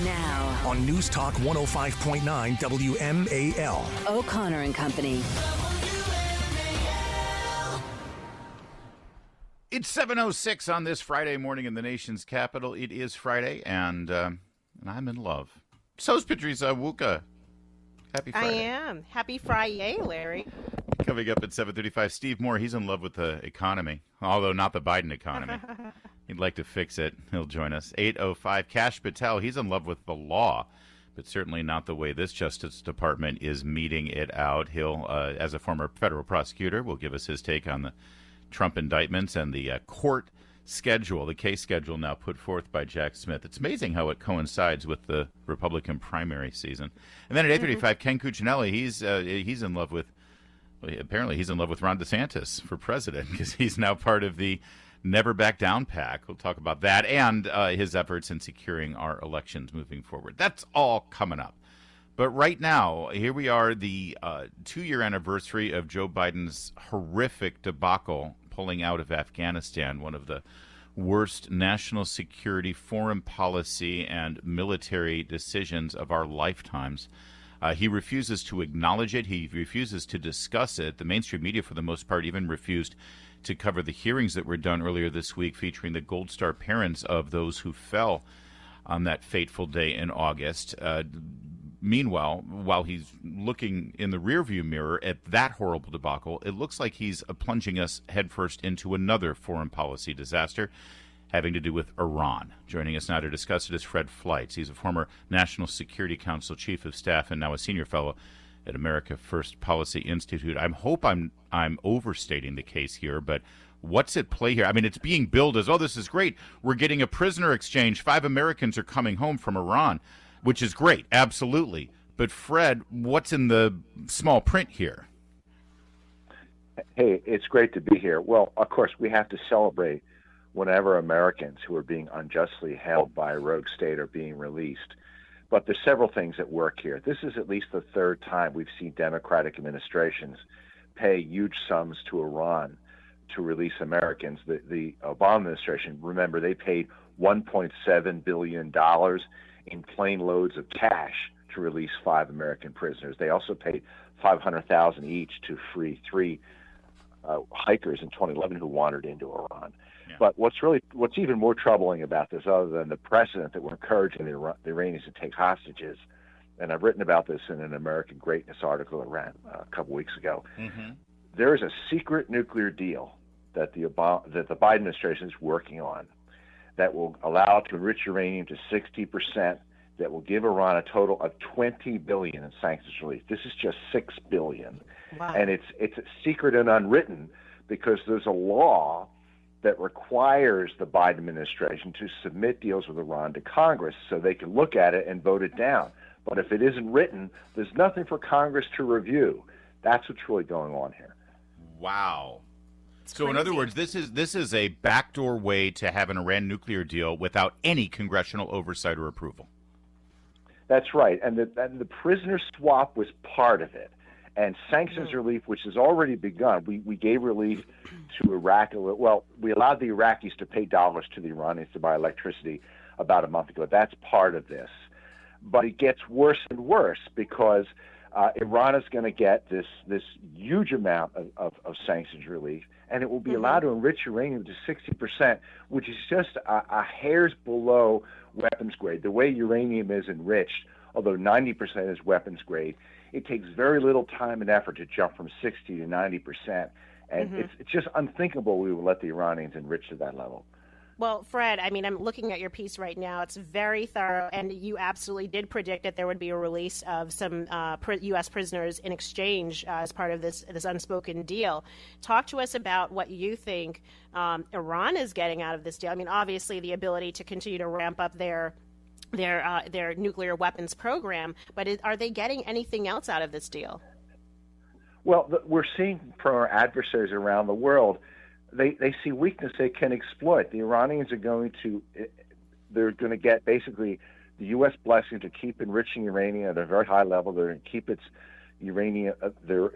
Now, on News Talk 105.9 WMAL. O'Connor and Company. It's 7:06 on this Friday morning in the nation's capital. It is Friday, and I'm in love. So's Patrice Wuka. Happy Friday. I am. Happy Friday, Larry. Coming up at 7:35, Steve Moore. He's in love with the economy, although not the Biden economy. He'd like to fix it. He'll join us. 8:05, Kash Patel. He's in love with the law, but certainly not the way this Justice Department is meting it out. He'll, as a former federal prosecutor, will give us his take on the Trump indictments and the court schedule, the case schedule now put forth by Jack Smith. It's amazing how it coincides with the Republican primary season. And then at 8:35, Ken Cuccinelli, he's in love with, apparently he's in love with Ron DeSantis for president because he's now part of the Never Back Down pack. We'll talk about that and his efforts in securing our elections moving forward. That's all coming up. But right now, here we are, the 2-year anniversary of Joe Biden's horrific debacle pulling out of Afghanistan, one of the worst national security, foreign policy, and military decisions of our lifetimes. He refuses to acknowledge it. He refuses to discuss it. The mainstream media, for the most part, even refused to cover the hearings that were done earlier this week featuring the Gold Star parents of those who fell on that fateful day in August. Meanwhile, while he's looking in the rearview mirror at that horrible debacle, it looks like he's plunging us headfirst into another foreign policy disaster having to do with Iran. Joining us now to discuss it is Fred Fleitz. He's a former National Security Council Chief of Staff and now a senior fellow at America First Policy Institute. I hope I'm overstating the case here, but what's at play here? I mean, it's being billed as, oh, this is great. We're getting a prisoner exchange. 5 Americans are coming home from Iran, which is great, absolutely. But Fred, what's in the small print here? Hey, it's great to be here. Well, of course, we have to celebrate whenever Americans who are being unjustly held by a rogue state are being released. But there's several things at work here. This is at least the third time we've seen Democratic administrations pay huge sums to Iran to release Americans. The Obama administration, remember, they paid $1.7 billion in plane loads of cash to release 5 American prisoners. They also paid $500,000 each to free 3 hikers in 2011 who wandered into Iran. Yeah. But what's even more troubling about this, other than the precedent that we're encouraging the Iranians to take hostages, and I've written about this in an American Greatness article that ran a couple weeks ago, there is a secret nuclear deal that the Biden administration is working on that will allow it to enrich uranium to 60%, that will give Iran a total of $20 billion in sanctions relief. This is just $6 billion. Wow. And it's secret and unwritten because there's a law that requires the Biden administration to submit deals with Iran to Congress so they can look at it and vote it down. But if it isn't written, there's nothing for Congress to review. That's what's really going on here. Wow. So in other words, this is a backdoor way to have an Iran nuclear deal without any congressional oversight or approval. That's right. And the prisoner swap was part of it. And sanctions relief, which has already begun, we gave relief to Iraq. Well, we allowed the Iraqis to pay dollars to the Iranians to buy electricity about a month ago. That's part of this. But it gets worse and worse because Iran is going to get this huge amount of sanctions relief, and it will be allowed to enrich uranium to 60%, which is just a hair's below weapons grade. The way uranium is enriched, although 90% is weapons grade, it takes very little time and effort to jump from 60 to 90%. And it's just unthinkable we would let the Iranians enrich to that level. Well, Fred, I mean, I'm looking at your piece right now. It's very thorough, and you absolutely did predict that there would be a release of some U.S. prisoners in exchange as part of this unspoken deal. Talk to us about what you think Iran is getting out of this deal. I mean, obviously, the ability to continue to ramp up their nuclear weapons program, but are they getting anything else out of this deal? Well, we're seeing from our adversaries around the world, they see weakness they can exploit. The Iranians are going to get basically the U.S. blessing to keep enriching uranium at a very high level. They're going to keep its uranium, their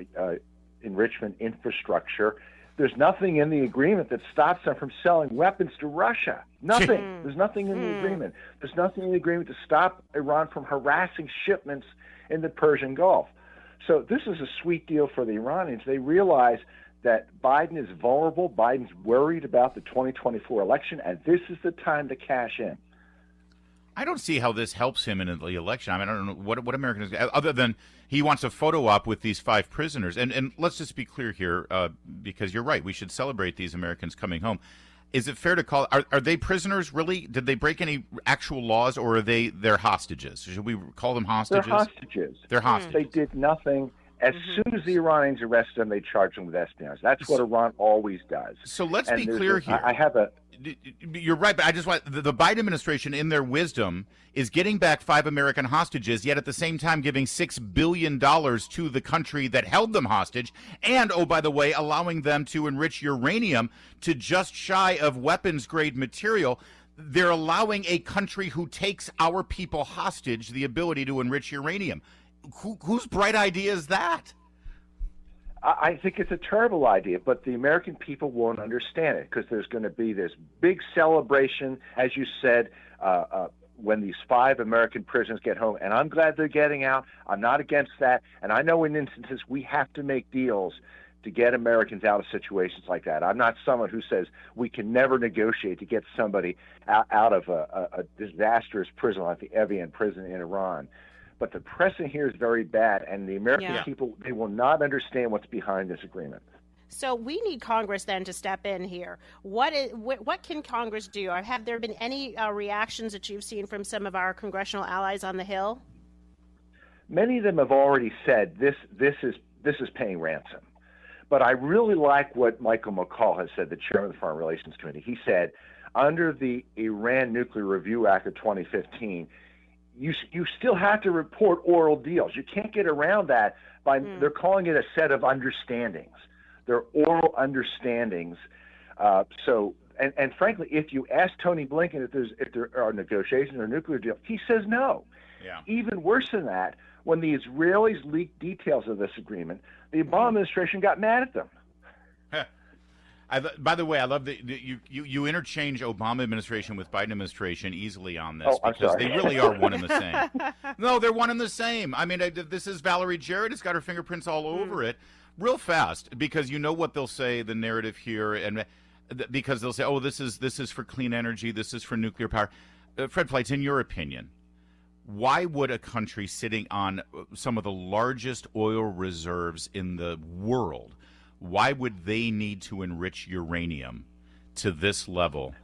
enrichment infrastructure. There's nothing in the agreement that stops them from selling weapons to Russia. Nothing. There's nothing in the agreement. There's nothing in the agreement to stop Iran from harassing shipments in the Persian Gulf. So this is a sweet deal for the Iranians. They realize that Biden is vulnerable. Biden's worried about the 2024 election, and this is the time to cash in. I don't see how this helps him in the election. I mean, I don't know what Americans, other than he wants a photo op with these 5 prisoners. And let's just be clear here, because you're right. We should celebrate these Americans coming home. Is it fair to call? Are they prisoners? Really? Did they break any actual laws, or are they're hostages? Should we call them hostages? They're hostages. They're hostages. They did nothing. As soon as the Iranians arrested them, they charged them with espionage. That's what Iran always does. So let's be clear here. I have a. You're right, but I just want the Biden administration, in their wisdom, is getting back 5 American hostages, yet at the same time giving $6 billion to the country that held them hostage, and, oh, by the way, allowing them to enrich uranium to just shy of weapons-grade material. They're allowing a country who takes our people hostage the ability to enrich uranium. Whose bright idea is that? I think it's a terrible idea, but the American people won't understand it because there's going to be this big celebration, as you said, when these 5 American prisoners get home. And I'm glad they're getting out. I'm not against that. And I know in instances we have to make deals to get Americans out of situations like that. I'm not someone who says we can never negotiate to get somebody out of a disastrous prison like the Evian prison in Iran. But the precedent here is very bad, and the American people, they will not understand what's behind this agreement. So we need Congress then to step in here. What can Congress do? Or have there been any reactions that you've seen from some of our congressional allies on the Hill? Many of them have already said this is paying ransom. But I really like what Michael McCall has said, the chairman of the Foreign Relations Committee. He said, under the Iran Nuclear Review Act of 2015, you still have to report oral deals. You can't get around that by they're calling it a set of understandings. They're oral understandings. And frankly, if you ask Tony Blinken if there are negotiations or a nuclear deal, he says no. Yeah. Even worse than that, when the Israelis leaked details of this agreement, the Obama administration got mad at them. By the way, I love that you interchange Obama administration with Biden administration easily on this because they really are one and the same. No, they're one and the same. I mean, this is Valerie Jarrett. It's got her fingerprints all over it real fast because you know what they'll say, the narrative here, and because they'll say, oh, this is for clean energy, this is for nuclear power. Fred Fleitz, in your opinion, why would a country sitting on some of the largest oil reserves in the world, why would they need to enrich uranium to this level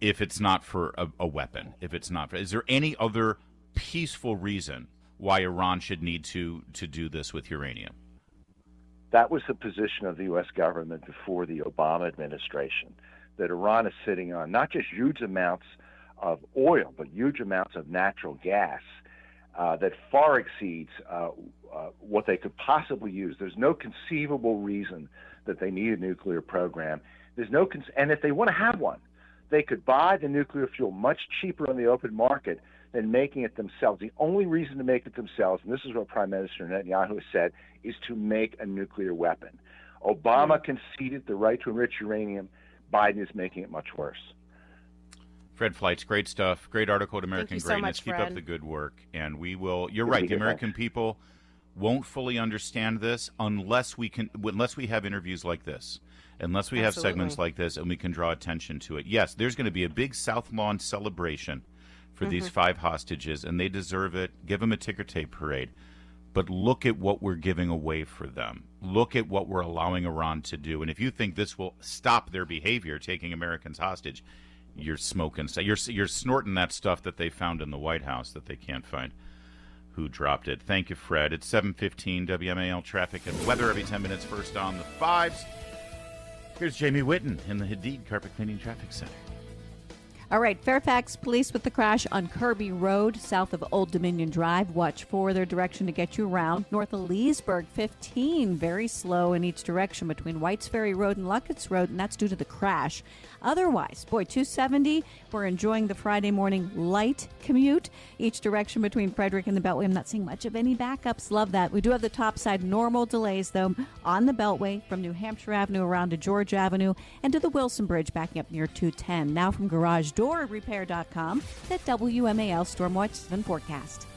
if it's not for a weapon? If it's not for, is there any other peaceful reason why Iran should need to do this with uranium? That was the position of the U.S. government before the Obama administration, that Iran is sitting on not just huge amounts of oil, but huge amounts of natural gas that far exceeds what they could possibly use. There's no conceivable reason that they need a nuclear program. There's no and if they want to have one, they could buy the nuclear fuel much cheaper on the open market than making it themselves. The only reason to make it themselves, and this is what Prime Minister Netanyahu has said, is to make a nuclear weapon. Obama conceded the right to enrich uranium. Biden is making it much worse. Fred Fleitz, great stuff. Great article at American Thank you Greatness. so much, Keep Fred. up the good work. And we will, you're right, the American people won't fully understand this unless we have interviews like this, unless we have segments like this and we can draw attention to it. Yes, there's going to be a big South Lawn celebration for these 5 hostages, and they deserve it. Give them a ticker tape parade. But look at what we're giving away for them. Look at what we're allowing Iran to do. And if you think this will stop their behavior, taking Americans hostage, you're smoking. You're snorting that stuff that they found in the White House that they can't find who dropped it. Thank you, Fred. It's 7:15 WMAL traffic and weather every 10 minutes. First on the 5s. Here's Jamie Whitten in the Hadid Carpet Cleaning Traffic Center. All right, Fairfax police with the crash on Kirby Road, south of Old Dominion Drive. Watch for their direction to get you around. North of Leesburg, 15, very slow in each direction between Whites Ferry Road and Luckett's Road, and that's due to the crash. Otherwise, 270, we're enjoying the Friday morning light commute, each direction between Frederick and the Beltway. I'm not seeing much of any backups. Love that. We do have the topside normal delays, though, on the Beltway from New Hampshire Avenue around to George Avenue and to the Wilson Bridge backing up near 210. Now from GarageDoorRepair.com, the WMAL Stormwatch 7 forecast.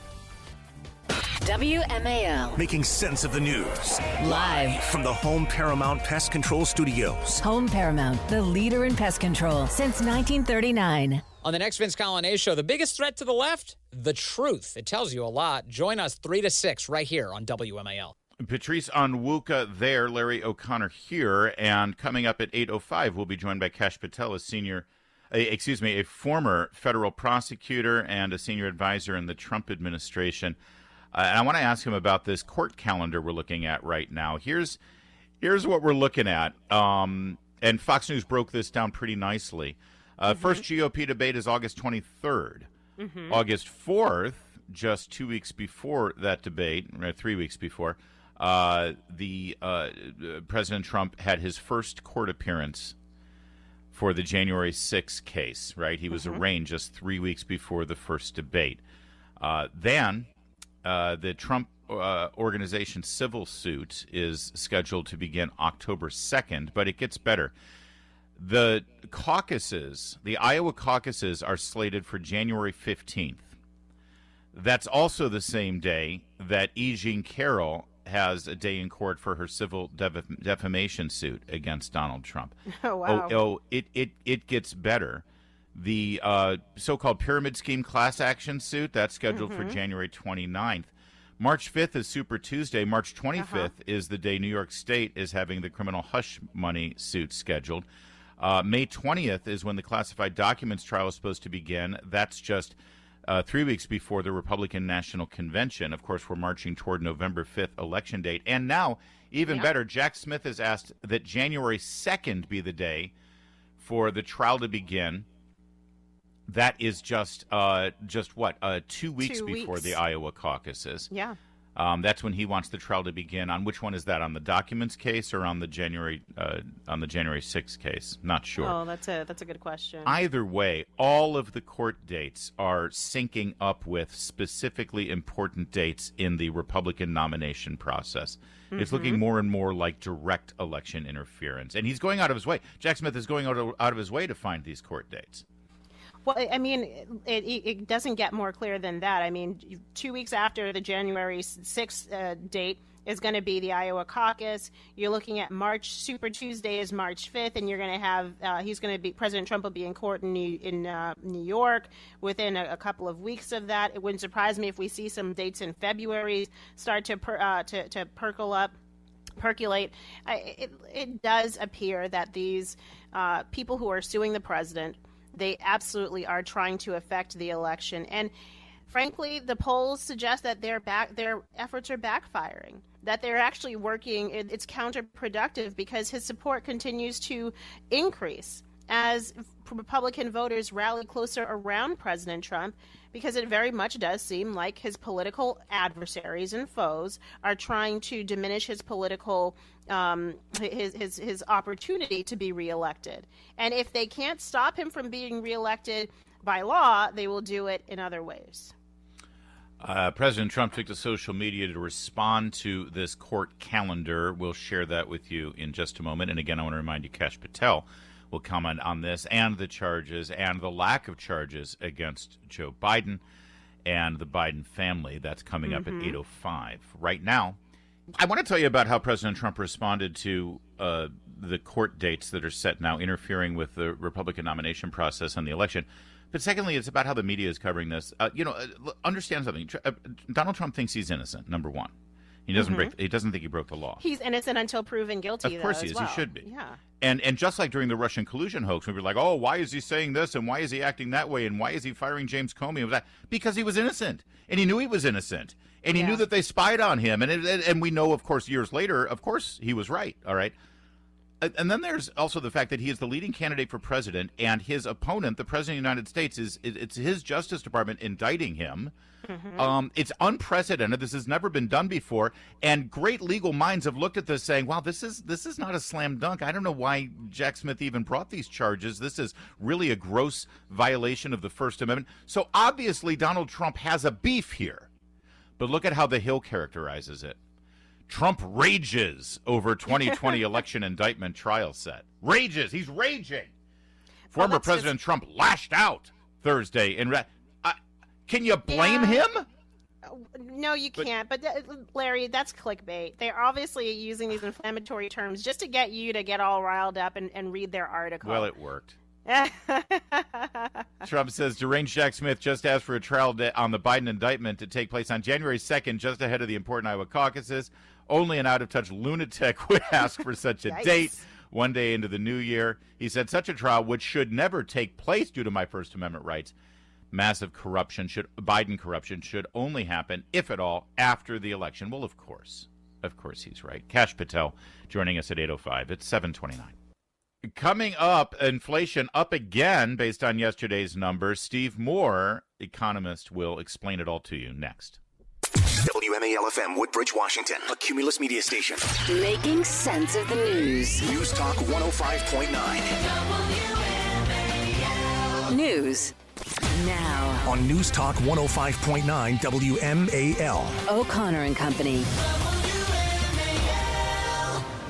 WMAL. Making sense of the news. Live From the Home Paramount Pest Control Studios. Home Paramount, the leader in pest control since 1939. On the next Vince Coglianese show, the biggest threat to the left? The truth. It tells you a lot. Join us 3 to 6 right here on WMAL. Patrice Onwuka there, Larry O'Connor here, and coming up at 8:05, we'll be joined by Kash Patel, a former federal prosecutor and a senior advisor in the Trump administration. And I want to ask him about this court calendar we're looking at right now. Here's what we're looking at, and Fox News broke this down pretty nicely. First GOP debate is August 23rd. August 4th, just 2 weeks before that debate, or 3 weeks before, President Trump had his first court appearance for the January 6th case, right? He was arraigned just 3 weeks before the first debate. Then the Trump organization civil suit is scheduled to begin October 2nd, but it gets better. The caucuses, the Iowa caucuses, are slated for January 15th. That's also the same day that E. Jean Carroll has a day in court for her civil defamation suit against Donald Trump. Oh, wow. It gets better. The so-called pyramid scheme class action suit, that's scheduled for January 29th. March 5th is Super Tuesday. March 25th is the day New York State is having the criminal hush money suit scheduled. May 20th is when the classified documents trial is supposed to begin. That's just 3 weeks before the Republican National Convention. Of course, we're marching toward November 5th election date. And now, even better, Jack Smith has asked that January 2nd be the day for the trial to begin. That is just 2 weeks before the Iowa caucuses. Yeah. That's when he wants the trial to begin. On which one is that? On the documents case or on the January 6th case? Not sure. Oh, that's a good question. Either way, all of the court dates are syncing up with specifically important dates in the Republican nomination process. It's looking more and more like direct election interference, and he's going out of his way. Jack Smith is going out of his way to find these court dates. Well, I mean, it doesn't get more clear than that. I mean, 2 weeks after the January 6th date is going to be the Iowa caucus. You're looking at Super Tuesday is March 5th, and you're going to have President Trump will be in court in New York within a couple of weeks of that. It wouldn't surprise me if we see some dates in February start to percolate. It does appear that these people who are suing the president, they absolutely are trying to affect the election. And frankly, the polls suggest that their efforts are backfiring, that they're actually working. It's counterproductive because his support continues to increase as Republican voters rally closer around President Trump, because it very much does seem like his political adversaries and foes are trying to diminish his political his opportunity to be reelected. And if they can't stop him from being reelected by law, they will do it in other ways. President Trump took to social media to respond to this court calendar. We'll share that with you in just a moment. And again, I want to remind you, Kash Patel will comment on this and the charges and the lack of charges against Joe Biden and the Biden family. That's coming up at 8:05. Right now, I want to tell you about how President Trump responded to the court dates that are set now, interfering with the Republican nomination process and the election. But secondly, it's about how the media is covering this. Understand something. Donald Trump thinks he's innocent, number one. He doesn't He doesn't think he broke the law. He's innocent until proven guilty. Of course he is. He should be. Yeah. And just like during the Russian collusion hoax, we were like, oh, why is he saying this, and why is he acting that way, and why is he firing James Comey? Because he was innocent, and he knew he was innocent, and he knew that they spied on him, and we know, of course, years later, of course, he was right. All right. And then there's also the fact that he is the leading candidate for president, and his opponent, the president of the United States, it's his Justice Department indicting him. Mm-hmm. It's unprecedented. This has never been done before, and great legal minds have looked at this saying, wow, this is not a slam dunk. I don't know why Jack Smith even brought these charges. This is really a gross violation of the First Amendment. So obviously Donald Trump has a beef here. But look at how The Hill characterizes it. Trump rages over 2020 election indictment trial set. Rages. He's raging. Former President Trump lashed out Thursday. Can you blame him? No, you can't. But Larry, that's clickbait. They're obviously using these inflammatory terms just to get you to get all riled up and read their article. Well, it worked. Trump says deranged Jack Smith just asked for a trial on the Biden indictment to take place on January 2nd, just ahead of the important Iowa caucuses. Only an out-of-touch lunatic would ask for such a date one day into the new year. He said such a trial, which should never take place due to my First Amendment rights. Massive Biden corruption should only happen, if at all, after the election. Well, of course he's right. Kash Patel joining us at 8:05. It's 7:29. Coming up, inflation up again based on yesterday's numbers. Steve Moore, economist, will explain it all to you next. WMAL-FM, Woodbridge, Washington, a Cumulus media station. Making sense of the news. News Talk 105.9. News now On News Talk 105.9 WMAL. O'Connor and Company.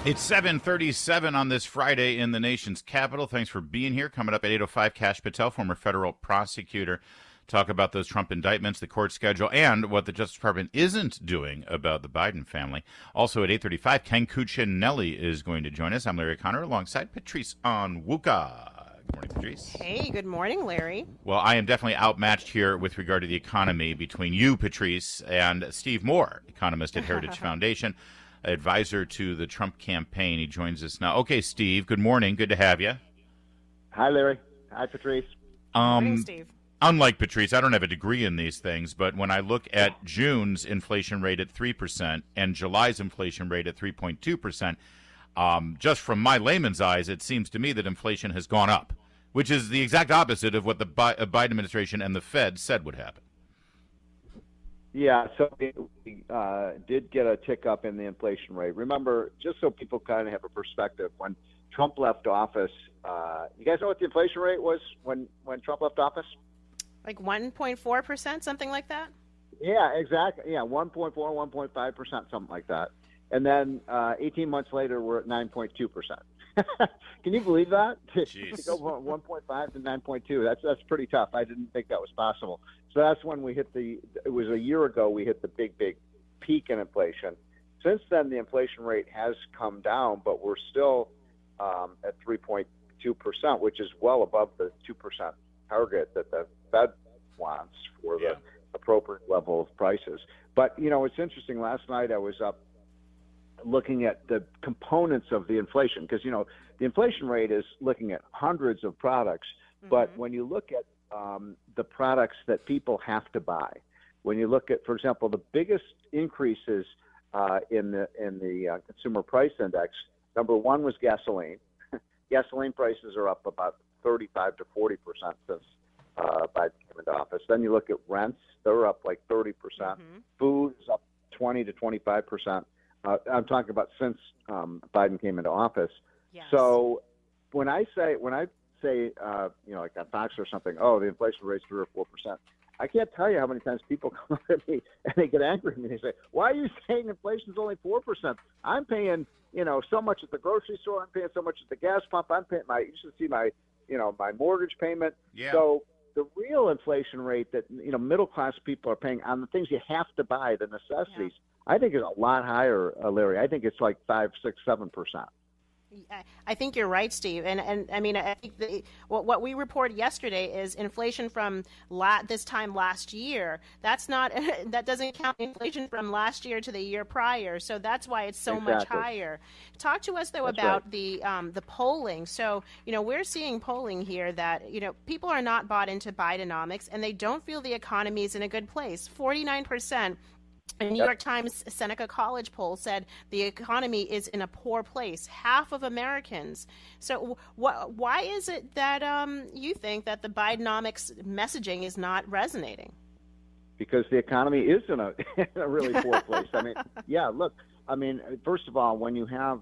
It's 7:37 on this Friday in the nation's capital. Thanks for being here. Coming up at 8:05, Kash Patel, former federal prosecutor, talk about those Trump indictments, the court schedule, and what the Justice Department isn't doing about the Biden family. Also at 8:35, Ken Cuccinelli is going to join us. I'm Larry Connor alongside Patrice Onwuka. Good morning, Patrice. Hey, good morning, Larry. Well, I am definitely outmatched here with regard to the economy between you, Patrice, and Steve Moore, economist at Heritage Foundation, advisor to the Trump campaign. He joins us now. Okay, Steve, good morning. Good to have you. Hi, Larry. Hi, Patrice. Morning, Steve. Unlike Patrice, I don't have a degree in these things, but when I look at June's inflation rate at 3% and July's inflation rate at 3.2%, just from my layman's eyes, it seems to me that inflation has gone up, which is the exact opposite of what the Biden administration and the Fed said would happen. Yeah, so we did get a tick up in the inflation rate. Remember, just so people kind of have a perspective, when Trump left office, you guys know what the inflation rate was when Trump left office? Like 1.4%, something like that? Yeah, exactly. Yeah, 1.4, 1.5%, something like that. And then 18 months later, we're at 9.2%. Can you believe that? Jeez. To go from 1.5 to 9.2, that's pretty tough. I didn't think that was possible. So that's when we hit it was a year ago, we hit the big peak in inflation. Since then, the inflation rate has come down, but we're still at 3.2%, which is well above the 2% target that the Fed wants for the appropriate level of prices. But, it's interesting. Last night I was up looking at the components of the inflation because, the inflation rate is looking at hundreds of products. Mm-hmm. But when you look at the products that people have to buy, when you look at, for example, the biggest increases in the consumer price index, number one was gasoline. Gasoline prices are up about 35 to 40% since Biden came into office. Then you look at rents; they're up like 30%. Mm-hmm. Food is up 20 to 25%. I'm talking about since Biden came into office. Yes. So when I say like on Fox or something, the inflation rate's 3 or 4%. I can't tell you how many times people come up at me and they get angry at me. They say, "Why are you saying inflation's only 4%? I'm paying, so much at the grocery store. I'm paying so much at the gas pump. I'm paying you should see my mortgage payment." Yeah. So the real inflation rate that middle class people are paying on the things you have to buy, the necessities, I think is a lot higher, Larry. I think it's like 5, 6, 7%. I think you're right, Steve. And I mean, I think what we reported yesterday is inflation from this time last year. That doesn't count inflation from last year to the year prior. So that's why it's so much higher. Talk to us, though, about the polling. So, we're seeing polling here that, people are not bought into Bidenomics and they don't feel the economy is in a good place. 49% A New York Times Seneca College poll said the economy is in a poor place. Half of Americans. So why is it that you think that the Bidenomics messaging is not resonating? Because the economy is in a, in a really poor place. I mean, yeah, look, I mean, first of all, when you have,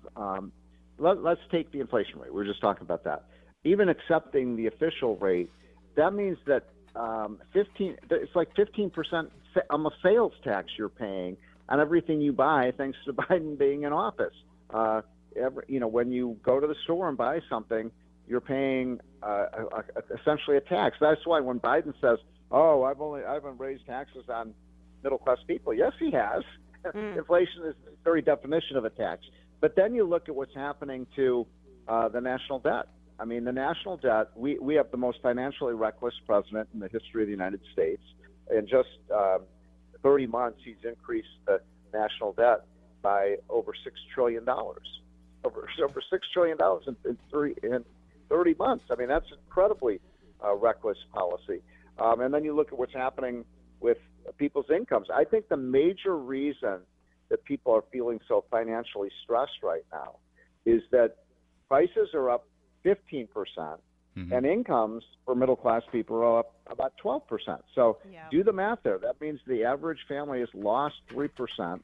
let's take the inflation rate. We were just talking about that. Even accepting the official rate, that means that it's like 15% on a sales tax you're paying on everything you buy, thanks to Biden being in office. When you go to the store and buy something, you're paying essentially a tax. That's why when Biden says, "Oh, I haven't raised taxes on middle class people," yes, he has. Inflation is the very definition of a tax. But then you look at what's happening to the national debt. I mean, the national debt, we have the most financially reckless president in the history of the United States. In just 30 months, he's increased the national debt by over $6 trillion. Over $6 trillion in 30 months. I mean, that's incredibly reckless policy. And then you look at what's happening with people's incomes. I think the major reason that people are feeling so financially stressed right now is that prices are up 15%, and incomes for middle-class people are up about 12%. So do the math there. That means the average family has lost 3%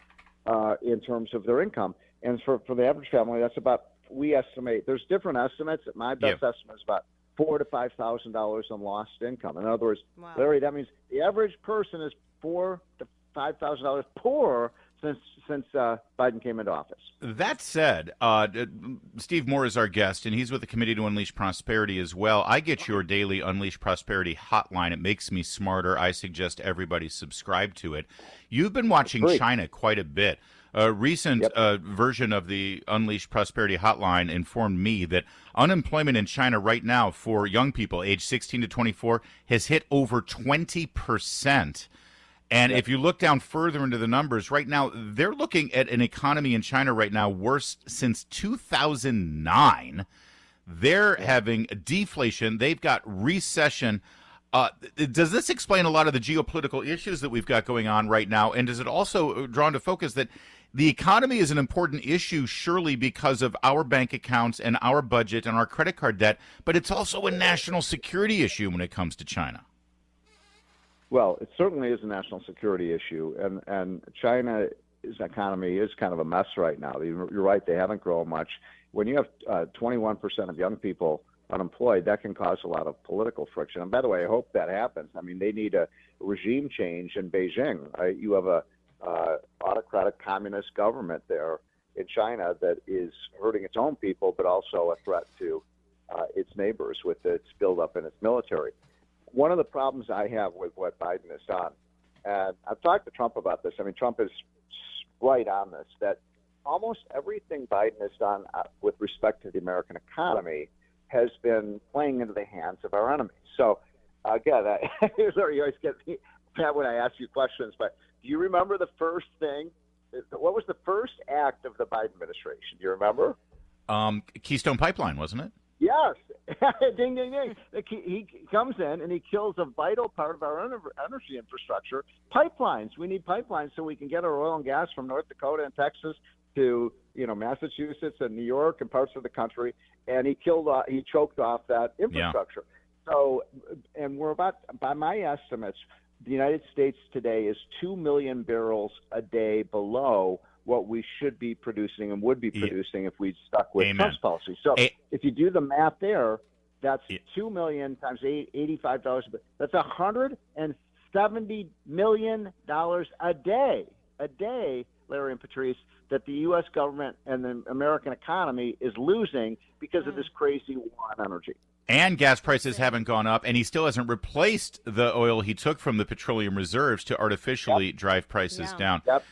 in terms of their income. And for the average family, that's about, we estimate, there's different estimates. My best estimate is about $4,000 to $5,000 in lost income. In other words, Larry, that means the average person is $4,000 to $5,000 poorer since Biden came into office. That said, Steve Moore is our guest, and he's with the Committee to Unleash Prosperity as well. I get your daily Unleash Prosperity hotline. It makes me smarter. I suggest everybody subscribe to it. You've been watching China quite a bit. A recent version of the Unleash Prosperity hotline informed me that unemployment in China right now for young people aged 16 to 24 has hit over 20%. And if you look down further into the numbers, right now, they're looking at an economy in China right now worse since 2009. They're having deflation. They've got recession. Does this explain a lot of the geopolitical issues that we've got going on right now? And does it also draw into focus that the economy is an important issue, surely because of our bank accounts and our budget and our credit card debt, but it's also a national security issue when it comes to China? Well, it certainly is a national security issue, and China's economy is kind of a mess right now. You're right, they haven't grown much. When you have 21% of young people unemployed, that can cause a lot of political friction. And by the way, I hope that happens. I mean, they need a regime change in Beijing. You have a autocratic communist government there in China that is hurting its own people, but also a threat to its neighbors with its buildup in its military. One of the problems I have with what Biden has done, and I've talked to Trump about this, I mean, Trump is right on this, that almost everything Biden has done with respect to the American economy has been playing into the hands of our enemies. So, again, you always get me mad when I ask you questions, but do you remember the first thing? What was the first act of the Biden administration? Do you remember? Keystone Pipeline, wasn't it? Yes. Ding, ding, ding. He comes in and he kills a vital part of our energy infrastructure, pipelines. We need pipelines so we can get our oil and gas from North Dakota and Texas to, Massachusetts and New York and parts of the country. And he choked off that infrastructure. Yeah. So, and we're about, by my estimates, the United States today is 2 million barrels a day below what we should be producing and would be producing if we stuck with Trump's policy. So if you do the math there, that's 2 million times $85. That's $170 million a day, Larry and Patrice, that the U.S. government and the American economy is losing because of this crazy war on energy. And gas prices haven't gone up, and he still hasn't replaced the oil he took from the petroleum reserves to artificially drive prices down. Yep.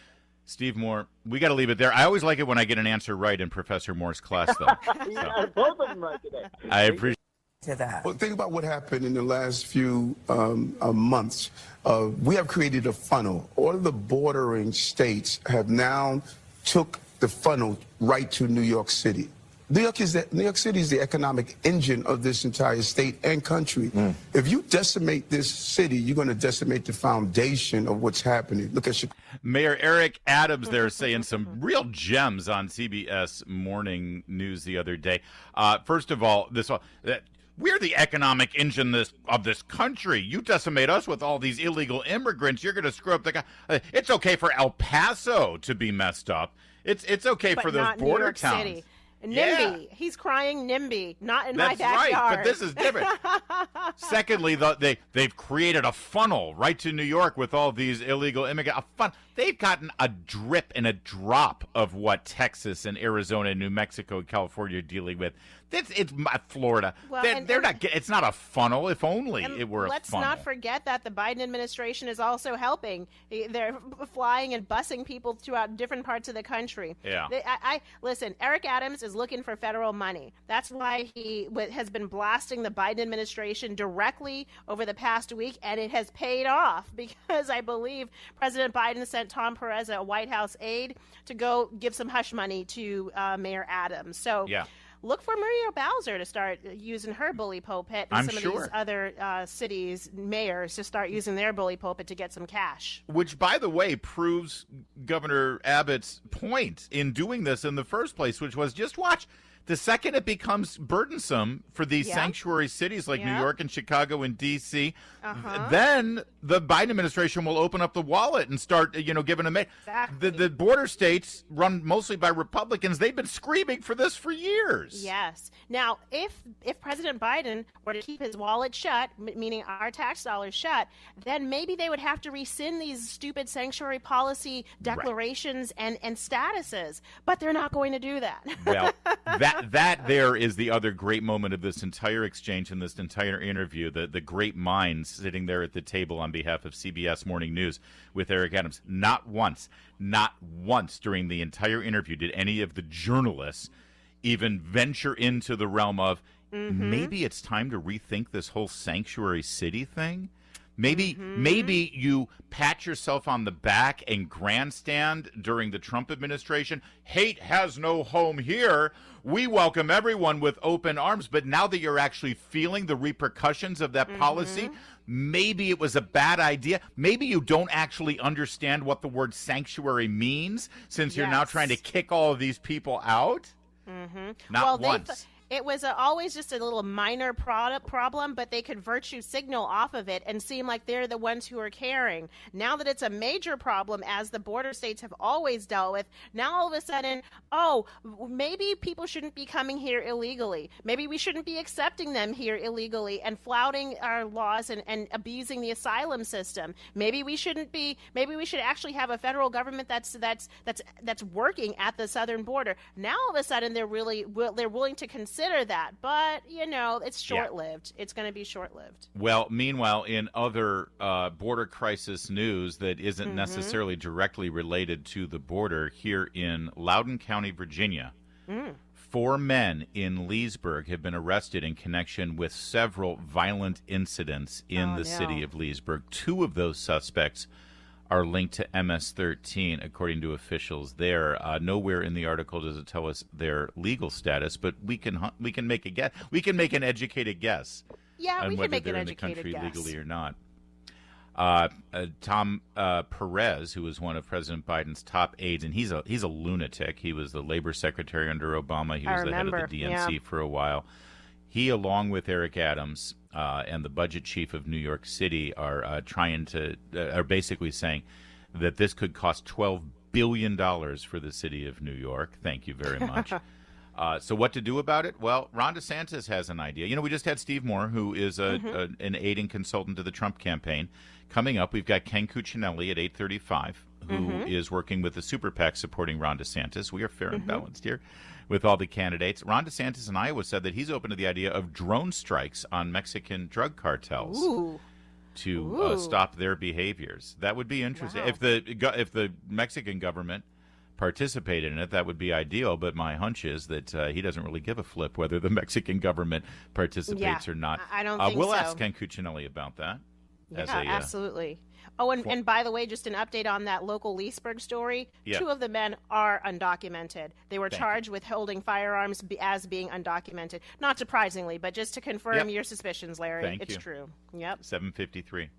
Steve Moore, we got to leave it there. I always like it when I get an answer right in Professor Moore's class, though. You got both of them right today. I appreciate that. Well, think about what happened in the last few months. We have created a funnel. All of the bordering states have now took the funnel right to New York City. New York City is the economic engine of this entire state and country. If you decimate this city, you're going to decimate the foundation of what's happening. Look at Chicago. Mayor Eric Adams there saying some real gems on CBS Morning News the other day. First of all, we're the economic engine of this country. You decimate us with all these illegal immigrants. You're going to screw up the guy. It's okay for El Paso to be messed up. It's okay but for those not border New York towns. City. NIMBY. Yeah. He's crying NIMBY, not in That's my backyard. right, but this is different. Secondly, they've created a funnel right to New York with all these illegal immigrants. They've gotten a drip and a drop of what Texas and Arizona and New Mexico and California are dealing with. It's Florida. Well, they're not. It's not a funnel. If only it were a funnel. Let's not forget that the Biden administration is also helping. They're flying and busing people throughout different parts of the country. Yeah. Listen. Eric Adams is looking for federal money. That's why he has been blasting the Biden administration directly over the past week, and it has paid off because I believe President Biden sent Tom Perez, a White House aide, to go give some hush money to Mayor Adams. So. Yeah. Look for Maria Bowser to start using her bully pulpit, and of these other cities' mayors to start using their bully pulpit to get some cash. Which, by the way, proves Governor Abbott's point in doing this in the first place, which was just watch. The second it becomes burdensome for these sanctuary cities like New York and Chicago and D.C., then the Biden administration will open up the wallet and start, giving them aid. Exactly. The border states run mostly by Republicans. They've been screaming for this for years. Yes. Now, if President Biden were to keep his wallet shut, meaning our tax dollars shut, then maybe they would have to rescind these stupid sanctuary policy declarations and statuses. But they're not going to do that. Well, that there is the other great moment of this entire exchange and this entire interview, the great minds sitting there at the table on behalf of CBS Morning News with Eric Adams. Not once during the entire interview did any of the journalists even venture into the realm of maybe it's time to rethink this whole sanctuary city thing. Maybe you pat yourself on the back and grandstand during the Trump administration. Hate has no home here. We welcome everyone with open arms. But now that you're actually feeling the repercussions of that policy, maybe it was a bad idea. Maybe you don't actually understand what the word sanctuary means, since you're now trying to kick all of these people out. Not once. It was always just a little minor problem, but they could virtue signal off of it and seem like they're the ones who are caring. Now that it's a major problem, as the border states have always dealt with, now all of a sudden, maybe people shouldn't be coming here illegally. Maybe we shouldn't be accepting them here illegally and flouting our laws and abusing the asylum system. Maybe we should actually have a federal government that's working at the southern border. Now all of a sudden they're willing to consider that, but it's short-lived. It's going to be short-lived. Well, meanwhile, in other border crisis news that isn't necessarily directly related to the border, here in Loudoun County, Virginia, 4 men in Leesburg have been arrested in connection with several violent incidents in the city of Leesburg. 2 of those suspects are linked to MS-13, according to officials there. Nowhere in the article does it tell us their legal status, but we can make a guess. We can make an educated guess. Yeah, we can make an educated guess. On whether they're in the country legally or not. Tom Perez, who was one of President Biden's top aides, and he's a lunatic. He was the labor secretary under Obama. He was the head of the DNC for a while. He, along with Eric Adams and the budget chief of New York City, are basically saying that this could cost $12 billion for the city of New York. Thank you very much. So what to do about it? Well, Ron DeSantis has an idea. We just had Steve Moore, who is an aide and consultant to the Trump campaign. Coming up, we've got Ken Cuccinelli at 8:35, who is working with the super PAC supporting Ron DeSantis. We are fair and balanced here with all the candidates. Ron DeSantis in Iowa said that he's open to the idea of drone strikes on Mexican drug cartels to stop their behaviors. That would be interesting. Wow. If the Mexican government participated in it, that would be ideal. But my hunch is that he doesn't really give a flip whether the Mexican government participates or not. I don't think so. We'll ask Ken Cuccinelli about that. Yeah, absolutely. Oh, and by the way, just an update on that local Leesburg story. Yeah. 2 of the men are undocumented. They were charged with holding firearms as being undocumented. Not surprisingly, but just to confirm your suspicions, Larry. Thank it's you. true. Yep. 7:53.